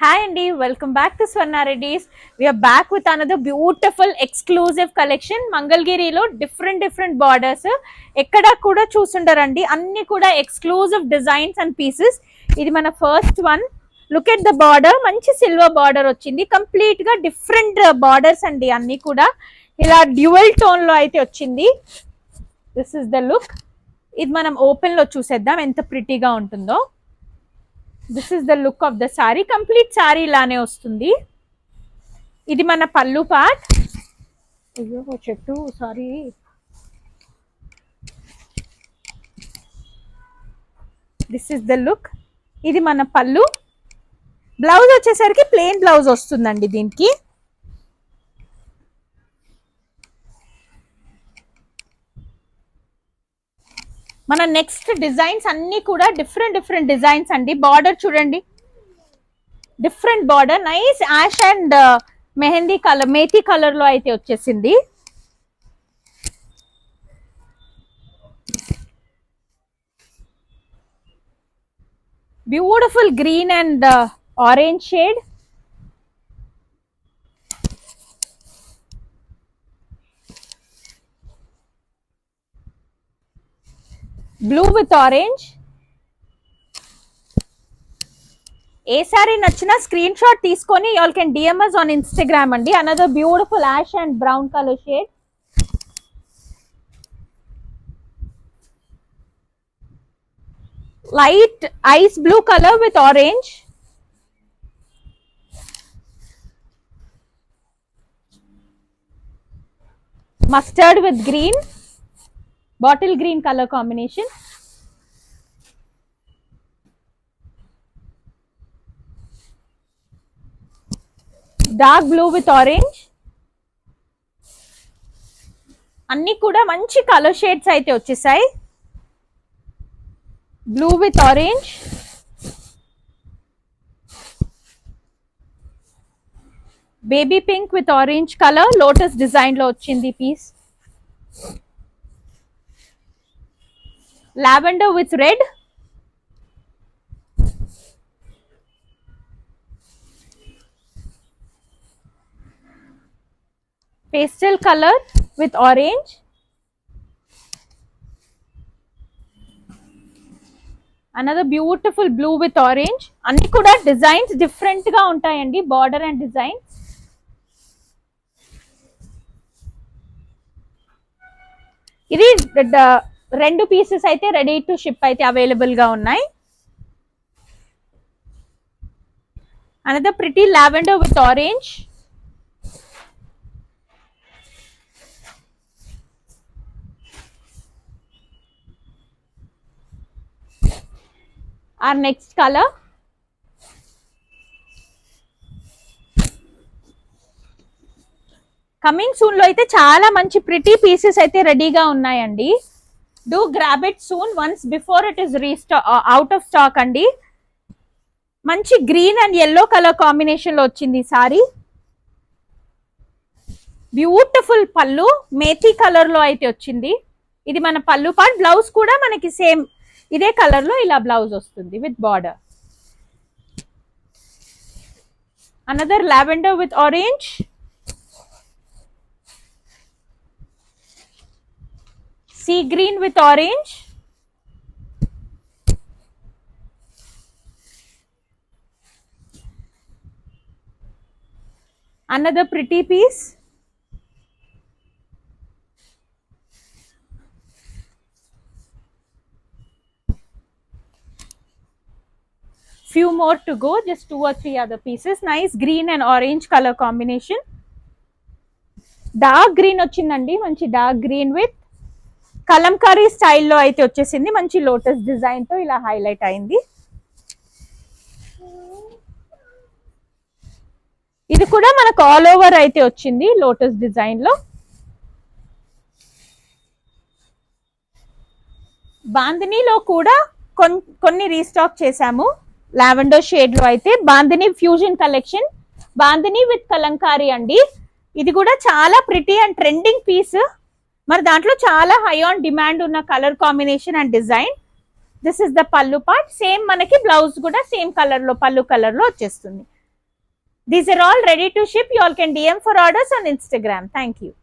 Hi Andy, welcome back to Swarna Reddy's. We are back with another beautiful exclusive collection. Mangalgiri lo different borders. Ekkada kuda chustundarandi. Anni kuda exclusive designs and pieces. Idi mana first one. Look at the border. Manchi silver border ochindi. Complete ga different borders andi anni kuda. Ila dual tone lo aithe ochindi. This is the look. Idi manam open lo chuseddam enta pretty ga untundo. This is the look of the sorry. Complete sorry ఇలానే వస్తుంది. ఇది మన పళ్ళు part. అయ్యో చెట్టు, sorry. This is the look. ఇది మన పళ్ళు. బ్లౌజ్ వచ్చేసరికి ప్లెయిన్ బ్లౌజ్ వస్తుందండి దీనికి. మన నెక్స్ట్ డిజైన్స్ అన్ని కూడా డిఫరెంట్ డిజైన్స్ అండి. బార్డర్ చూడండి, different border. Nice ash and mehndi colour, methi colour లో అయితే వచ్చేసింది. Beautiful green and orange shade. Blue with orange. ఏ సారీ నచ్చినా స్క్రీన్ షాట్ తీసుకొని you all can DM us on Instagram అండి. Another beautiful ash and brown colour shade. Light ice blue colour with orange. Mustard with green, bottle green color combination. Dark blue with orange. అన్ని కూడా మంచి colour shades అయితే వచ్చేసాయి. Blue with orange, baby pink with orange colour, lotus design లో వచ్చింది piece. Lavender with red. Pastel color with orange. Another beautiful blue with orange. Anni kuda designs different ga untayandi, border and design. Idi రెండు pieces అయితే ready to ship అయితే available గా ఉన్నాయి. Another pretty lavender with orange. our next color. Coming soon లో అయితే చాలా మంచి pretty pieces అయితే రెడీగా ఉన్నాయండి. Do grab it soon once before it is out of stock అండి. మంచి green and yellow colour combination లో వచ్చింది ఈ సారీ. బ్యూటిఫుల్ పళ్ళు, మేథీ కలర్ లో అయితే వచ్చింది. ఇది మన పళ్ళు పార్ట్. బ్లౌజ్ కూడా మనకి సేమ్ ఇదే కలర్ లో ఇలా బ్లౌజ్ వస్తుంది with border. Another lavender with orange. Sea green with orange. Another pretty piece. Few more to go, just 2 or 3 other pieces. Nice green and orange color combination. Dark green వచ్చిందండి, మంచి dark green with Kalamkari స్టైల్లో అయితే వచ్చేసింది. మంచి lotus design తో ఇలా highlight అయింది. ఇది కూడా మనకు ఆల్ ఓవర్ అయితే వచ్చింది లోటస్ డిజైన్ లో. బాందినీలో కూడా కొన్ని రీస్టాక్ చేశాము. లావెండర్ షేడ్ లో అయితే bandhani fusion collection, bandhani with Kalamkari అండి. ఇది కూడా చాలా ప్రిటీ అండ్ ట్రెండింగ్ పీస్. మరి దాంట్లో చాలా హై ఆన్ డిమాండ్ ఉన్న colour combination and design. This is the పల్లు పార్ట్. సేమ్ మనకి బ్లౌజ్ కూడా సేమ్ కలర్ లో, పల్లు కలర్ లో వచ్చేస్తుంది. These are all ready to ship. You all can DM for orders on Instagram. Thank you.